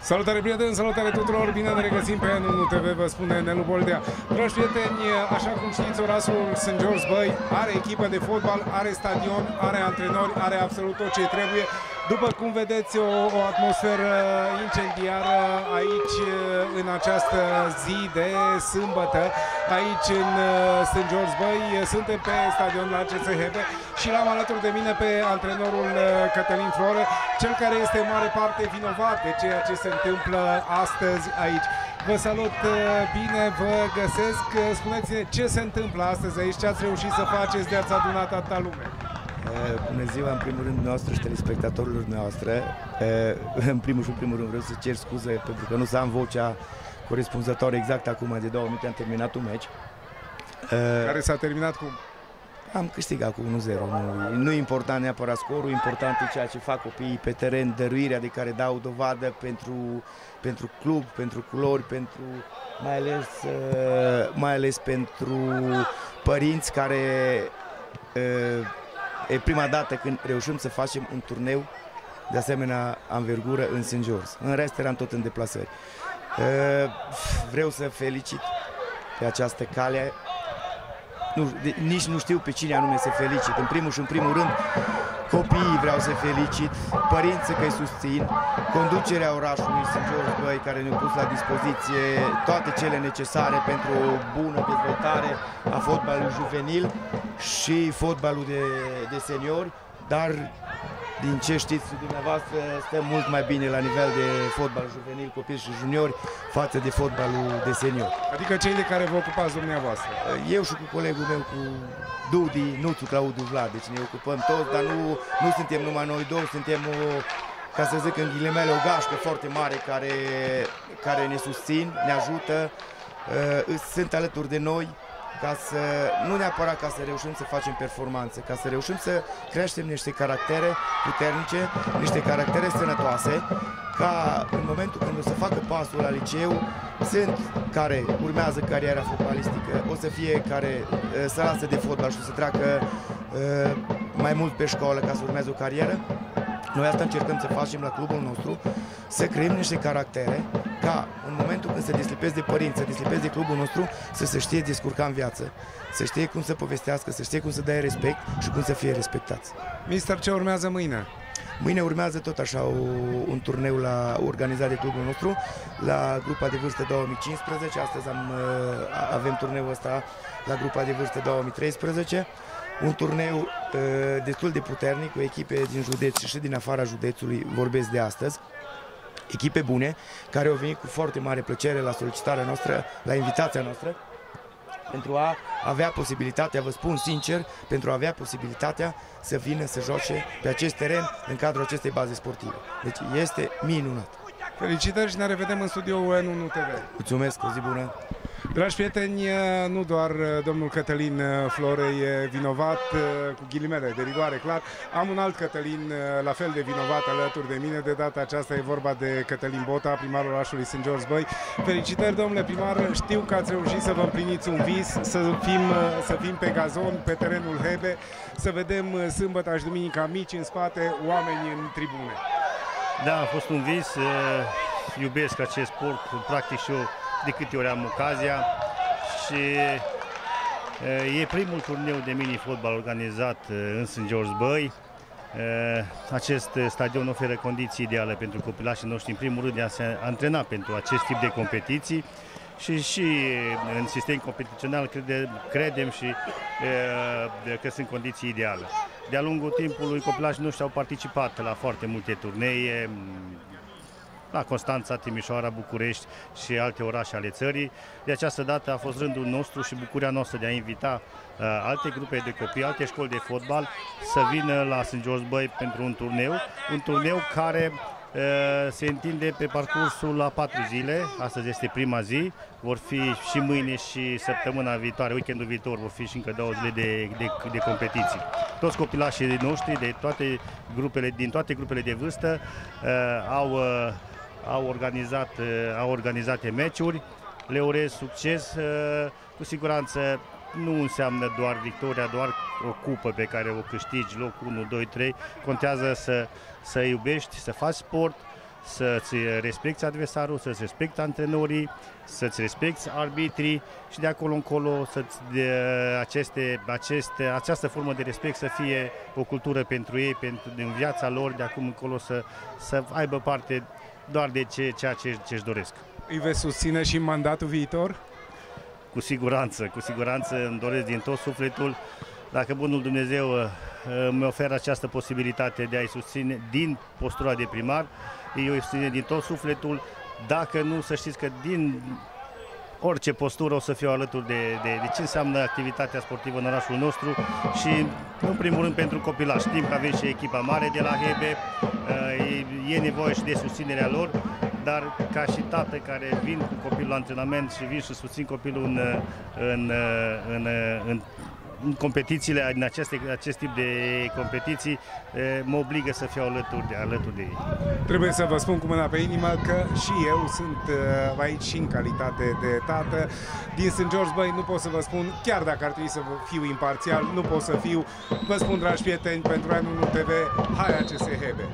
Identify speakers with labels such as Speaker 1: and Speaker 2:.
Speaker 1: Salutare prieteni, salutare tuturor, bine ne regăsim pe NUNU TV, vă spune Nelu Boldea. Dragi prieteni, așa cum știți, orașul St. George Băi are echipă de fotbal, are stadion, are antrenori, are absolut tot ce trebuie. După cum vedeți, o atmosferă incendiară aici, în această zi de sâmbătă, aici în St. George Băi. Suntem pe stadion la CS Hebe și l-am alături de mine pe antrenorul Cătălin Flore, cel care este în mare parte vinovat de ceea ce se întâmplă astăzi aici. Vă salut, bine vă găsesc. Spuneți-ne ce se întâmplă astăzi aici, ce ați reușit să faceți de ați adunat atâta lume.
Speaker 2: Bună ziua, în primul rând, noastră și telespectatorilor noastre. În primul rând vreau să cer scuze pentru că nu să am vocea corespunzătoare exact acum, de 2 minute am terminat un meci.
Speaker 1: Care s-a terminat cum?
Speaker 2: Am câștigat cu 1-0. Nu e important neapărat scorul, important e ceea ce fac copiii pe teren, dăruirea de care dau dovadă pentru club, pentru culori, mai ales pentru părinți care e prima dată când reușim să facem un turneu de asemenea anvergură în St. George. În rest eram tot în deplasări. Vreau să felicit pe această cale. Nici nu știu pe cine anume să felicit. În primul rând, copiii vreau să felicit, părinții că îi susțin, conducerea orașului St. George Băi, care ne-a pus la dispoziție toate cele necesare pentru o bună dezvoltare a fotbalului juvenil și fotbalul de seniori, dar din ce știți dumneavoastră, stăm mult mai bine la nivel de fotbal juvenil, copii și juniori, față de fotbalul de seniori.
Speaker 1: Adică cei de care vă ocupați dumneavoastră?
Speaker 2: Eu și cu colegul meu, cu Dudi, Nuțu, Claudiu, Vlad, deci ne ocupăm toți, dar nu suntem numai noi două, suntem ca să zic în ghilimele, o gașcă foarte mare care ne susțin, ne ajută, sunt alături de noi, nu neapărat ca să reușim să facem performanțe, ca să reușim să creștem niște caractere puternice, niște caractere sănătoase, ca în momentul când o să facă pasul la liceu, sunt care urmează cariera fotbalistică, o să fie care să lasă de fotbal și o să treacă mai mult pe școală ca să urmeze o carieră. Noi asta încercăm să facem la clubul nostru, să creăm niște caractere ca în momentul când se deslipesc de părinți, se deslipesc de clubul nostru, să se știe descurca în viață, să știe cum să povestească, să știe cum să dea respect și cum să fie respectați.
Speaker 1: Mister, ce urmează mâine?
Speaker 2: Mâine urmează tot așa un turneu organizat de clubul nostru la grupa de vârstă 2015. Astăzi avem turneul ăsta la grupa de vârstă 2013. Un turneu destul de puternic, cu echipe din județ și din afara județului, vorbesc de astăzi. Echipe bune, care au venit cu foarte mare plăcere la solicitarea noastră, la invitația noastră, pentru a avea posibilitatea, vă spun sincer, pentru a avea posibilitatea să vină să joace pe acest teren în cadrul acestei baze sportive. Deci este minunat.
Speaker 1: Felicitări și ne revedem în studioul NUNU TV.
Speaker 2: Mulțumesc, o zi bună!
Speaker 1: Dragi prieteni, nu doar domnul Cătălin Flore e vinovat, cu ghilimele de rigoare, clar. Am un alt Cătălin la fel de vinovat alături de mine. De data aceasta e vorba de Cătălin Bota, primarul orașului St. George Băi. Felicitări, domnule primar, știu că ați reușit să vă împliniți un vis, să fim pe gazon, pe terenul Hebe, să vedem sâmbătă și duminica mici în spate, oameni în tribune.
Speaker 3: Da, a fost un vis, iubesc acest sport, practic și eu de câte ori am ocazia și e primul turneu de mini-fotbal organizat în St. George Băi. Acest stadion oferă condiții ideale pentru copilașii noștri, în primul rând de a se antrena pentru acest tip de competiții și în sistem competițional credem și că sunt condiții ideale. De-a lungul timpului copilașii noștri au participat la foarte multe turnee, la Constanța, Timișoara, București și alte orașe ale țării. De această dată a fost rândul nostru și bucuria noastră de a invita alte grupe de copii, alte școli de fotbal să vină la St. George Băi pentru un turneu care se întinde pe parcursul la 4 zile. Astăzi este prima zi, vor fi și mâine și săptămâna viitoare, weekendul viitor, vor fi și încă 2 zile de competiții. Toți copilașii noștri din toate grupele de vârstă au organizat meciuri. Le urez succes. Cu siguranță nu înseamnă doar victoria, doar o cupă pe care o câștigi, locul 1, 2, 3. Contează să iubești, să faci sport, să-ți respecti adversarul, să-ți respecti antrenorii, să-ți respecti arbitrii și de acolo încolo această formă de respect să fie o cultură pentru ei, în viața lor, de acum încolo să aibă parte doar de ceea ce își doresc.
Speaker 1: Îi veți susține și în mandatul viitor?
Speaker 3: Cu siguranță îmi doresc din tot sufletul. Dacă Bunul Dumnezeu îmi oferă această posibilitate de a-i susține din postura de primar, eu îi susține din tot sufletul. Dacă nu, să știți că din orice postură o să fiu alături de ce înseamnă activitatea sportivă în orașul nostru și, în primul rând, pentru copilași. Știm că avem și echipa mare de la Hebe, e nevoie și de susținerea lor, dar ca și tată care vin cu copilul la antrenament și vin și susțin copilul în competițiile, în acest tip de competiții, mă obligă să fiu alături de ei.
Speaker 1: Trebuie să vă spun cu mâna pe inimă că și eu sunt aici și în calitate de tată. Din St. George, băi, nu pot să vă spun, chiar dacă ar trebui să fiu imparțial, nu pot să fiu. Vă spun, dragi prieteni, pentru Rai 1 TV, hai ACS Hebe!